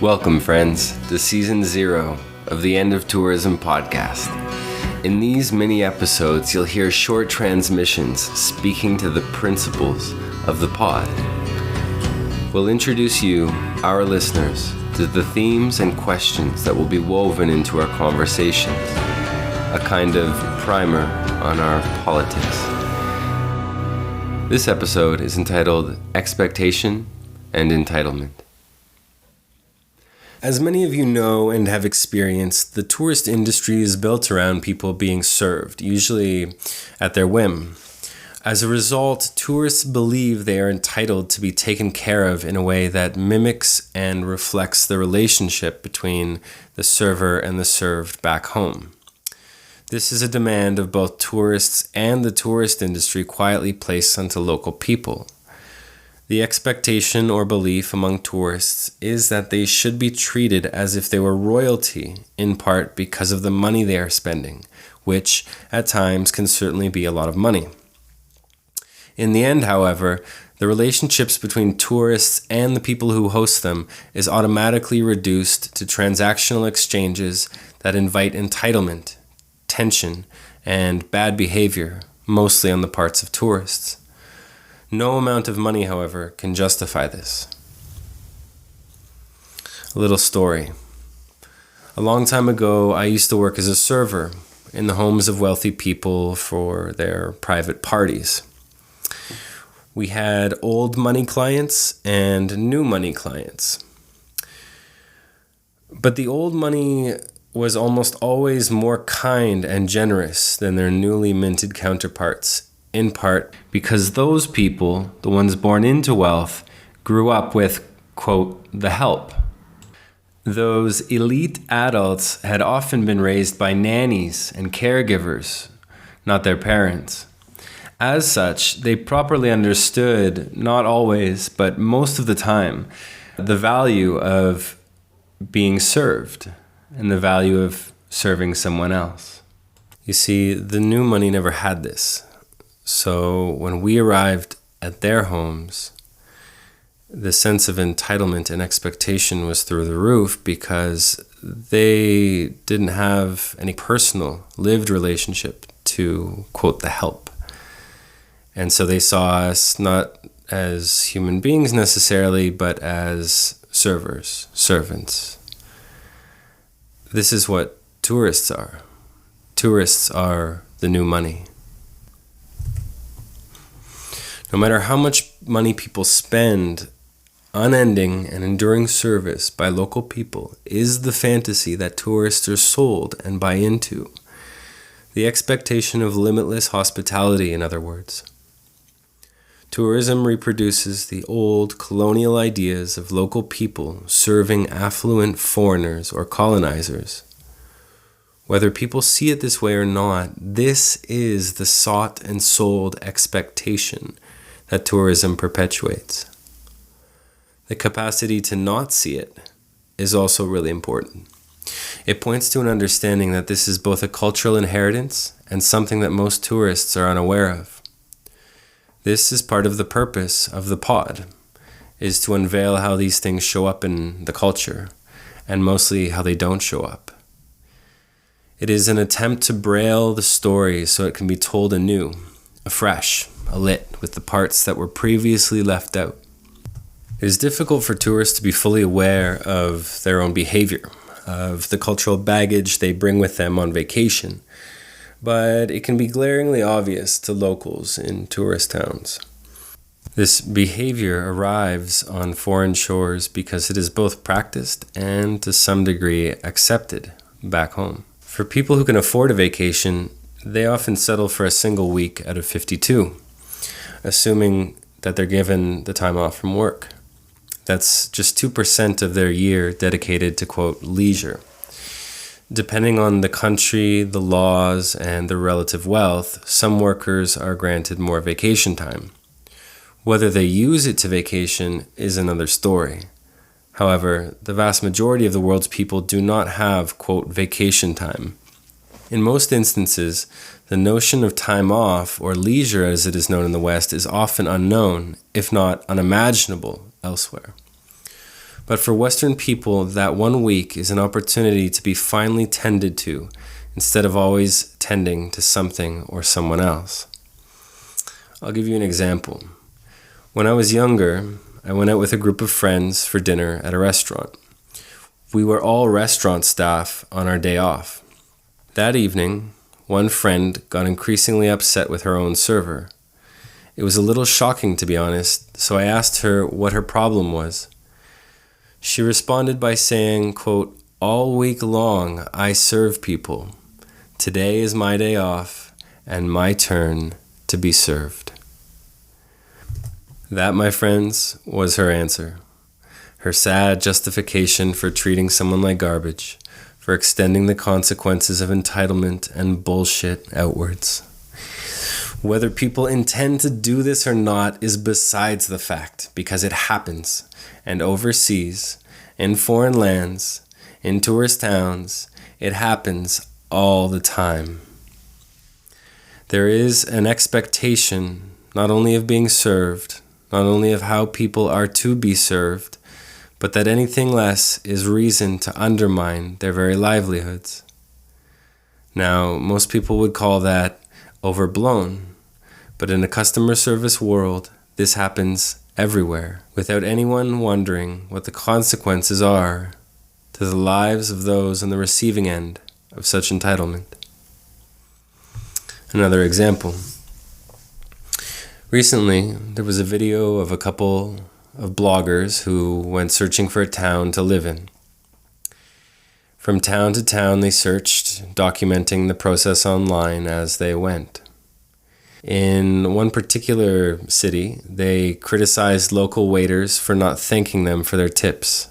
Welcome, friends, to Season 0 of the End of Tourism podcast. In these mini episodes, you'll hear short transmissions speaking to the principles of the pod. We'll introduce you, our listeners, to the themes and questions that will be woven into our conversations, a kind of primer on our politics. This episode is entitled Expectation and Entitlement. As many of you know and have experienced, the tourist industry is built around people being served, usually at their whim. As a result, tourists believe they are entitled to be taken care of in a way that mimics and reflects the relationship between the server and the served back home. This is a demand of both tourists and the tourist industry quietly placed onto local people. The expectation or belief among tourists is that they should be treated as if they were royalty, in part because of the money they are spending, which at times can certainly be a lot of money. In the end, however, the relationships between tourists and the people who host them is automatically reduced to transactional exchanges that invite entitlement, tension, and bad behavior, mostly on the parts of tourists. No amount of money, however, can justify this. A little story. A long time ago, I used to work as a server in the homes of wealthy people for their private parties. We had old money clients and new money clients. But the old money was almost always more kind and generous than their newly minted counterparts, in part because those people, the ones born into wealth, grew up with, quote, the help. Those elite adults had often been raised by nannies and caregivers, not their parents. As such, they properly understood, not always, but most of the time, the value of being served and the value of serving someone else. You see, the new money never had this. So when we arrived at their homes, the sense of entitlement and expectation was through the roof because they didn't have any personal lived relationship to, quote, the help. And so they saw us not as human beings necessarily, but as servers, servants. This is what tourists are. Tourists are the new money. No matter how much money people spend, unending and enduring service by local people is the fantasy that tourists are sold and buy into. The expectation of limitless hospitality, in other words. Tourism reproduces the old colonial ideas of local people serving affluent foreigners or colonizers. Whether people see it this way or not, this is the sought and sold expectation that tourism perpetuates. The capacity to not see it is also really important. It points to an understanding that this is both a cultural inheritance and something that most tourists are unaware of. This is part of the purpose of the pod, is to unveil how these things show up in the culture, and mostly how they don't show up. It is an attempt to braille the story so it can be told anew, afresh, alit with the parts that were previously left out. It is difficult for tourists to be fully aware of their own behavior, of the cultural baggage they bring with them on vacation, but it can be glaringly obvious to locals in tourist towns. This behavior arrives on foreign shores because it is both practiced and to some degree accepted back home. For people who can afford a vacation, they often settle for a single week out of 52, assuming that they're given the time off from work. That's just 2% of their year dedicated to, quote, leisure. Depending on the country, the laws, and the relative wealth, some workers are granted more vacation time. Whether they use it to vacation is another story. However, the vast majority of the world's people do not have, quote, vacation time. In most instances, the notion of time off, or leisure as it is known in the West, is often unknown, if not unimaginable, elsewhere. But for Western people, that 1 week is an opportunity to be finally tended to, instead of always tending to something or someone else. I'll give you an example. When I was younger, I went out with a group of friends for dinner at a restaurant. We were all restaurant staff on our day off. That evening, one friend got increasingly upset with her own server. It was a little shocking, to be honest, so I asked her what her problem was. She responded by saying, quote, "All week long I serve people. Today is my day off and my turn to be served." That, my friends, was her answer. Her sad justification for treating someone like garbage, for extending the consequences of entitlement and bullshit outwards. Whether people intend to do this or not is besides the fact, because it happens, and overseas, in foreign lands, in tourist towns, it happens all the time. There is an expectation not only of being served, not only of how people are to be served, but that anything less is reason to undermine their very livelihoods. Now, most people would call that overblown, but in a customer service world, this happens everywhere, without anyone wondering what the consequences are to the lives of those on the receiving end of such entitlement. Another example. Recently, there was a video of a couple of bloggers who went searching for a town to live in. From town to town they searched, documenting the process online as they went. In one particular city, they criticized local waiters for not thanking them for their tips.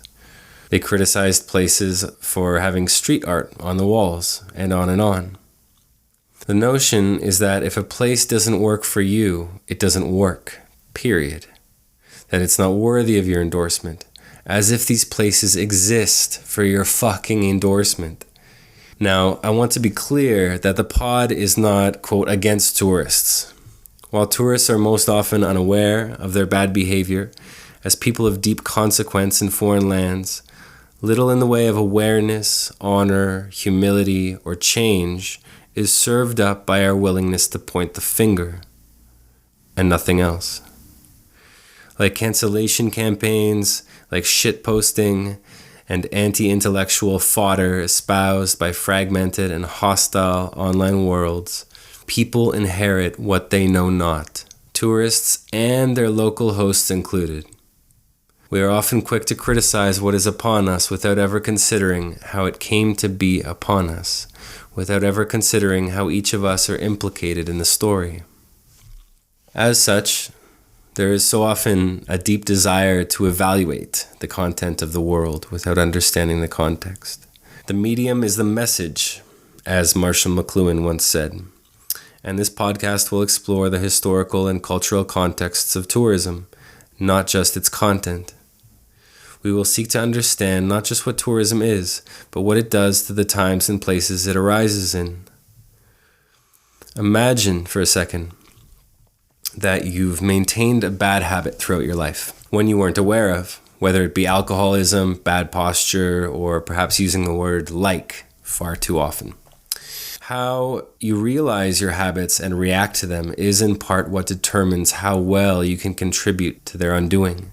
They criticized places for having street art on the walls, and on and on. The notion is that if a place doesn't work for you, it doesn't work, period. That it's not worthy of your endorsement, as if these places exist for your fucking endorsement. Now, I want to be clear that the pod is not, quote, against tourists. While tourists are most often unaware of their bad behavior, as people of deep consequence in foreign lands, little in the way of awareness, honor, humility, or change is served up by our willingness to point the finger, and nothing else. Like cancellation campaigns, like shitposting, and anti-intellectual fodder espoused by fragmented and hostile online worlds, people inherit what they know not, tourists and their local hosts included. We are often quick to criticize what is upon us without ever considering how it came to be upon us, without ever considering how each of us are implicated in the story. As such, there is so often a deep desire to evaluate the content of the world without understanding the context. The medium is the message, as Marshall McLuhan once said. And this podcast will explore the historical and cultural contexts of tourism, not just its content. We will seek to understand not just what tourism is, but what it does to the times and places it arises in. Imagine for a second that you've maintained a bad habit throughout your life, one you weren't aware of, whether it be alcoholism, bad posture, or perhaps using the word like far too often. How you realize your habits and react to them is in part what determines how well you can contribute to their undoing.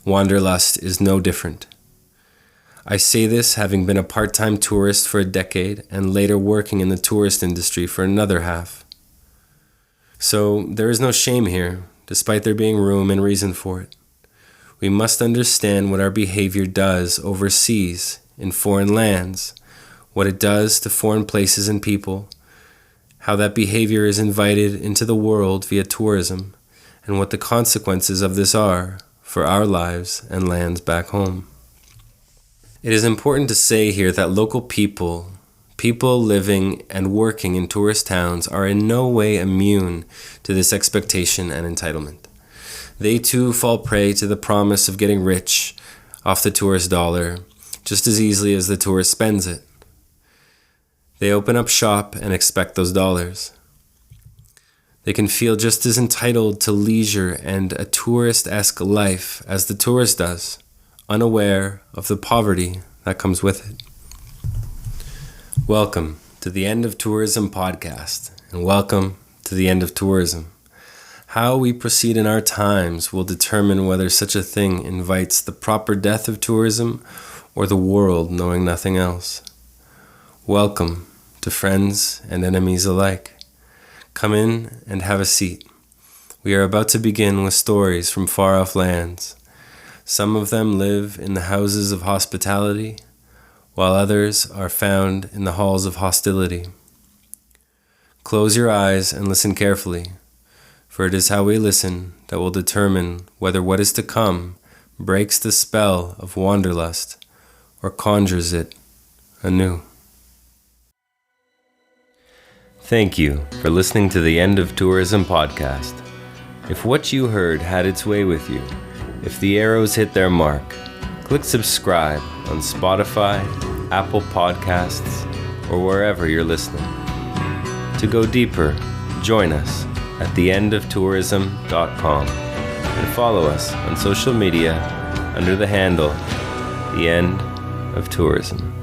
Wanderlust is no different. I say this having been a part-time tourist for a decade and later working in the tourist industry for another half. So there is no shame here, despite there being room and reason for it. We must understand what our behavior does overseas, in foreign lands, what it does to foreign places and people, how that behavior is invited into the world via tourism, and what the consequences of this are for our lives and lands back home. It is important to say here that local people living and working in tourist towns are in no way immune to this expectation and entitlement. They too fall prey to the promise of getting rich off the tourist dollar just as easily as the tourist spends it. They open up shop and expect those dollars. They can feel just as entitled to leisure and a tourist-esque life as the tourist does, unaware of the poverty that comes with it. Welcome to the End of Tourism podcast, and welcome to the End of Tourism. How we proceed in our times will determine whether such a thing invites the proper death of tourism or the world knowing nothing else. Welcome to friends and enemies alike. Come in and have a seat. We are about to begin with stories from far-off lands. Some of them live in the houses of hospitality, while others are found in the halls of hostility. Close your eyes and listen carefully, for it is how we listen that will determine whether what is to come breaks the spell of wanderlust or conjures it anew. Thank you for listening to the End of Tourism podcast. If what you heard had its way with you, if the arrows hit their mark, click subscribe on Spotify, Apple Podcasts, or wherever you're listening. To go deeper, join us at theendoftourism.com and follow us on social media under the handle The End of Tourism.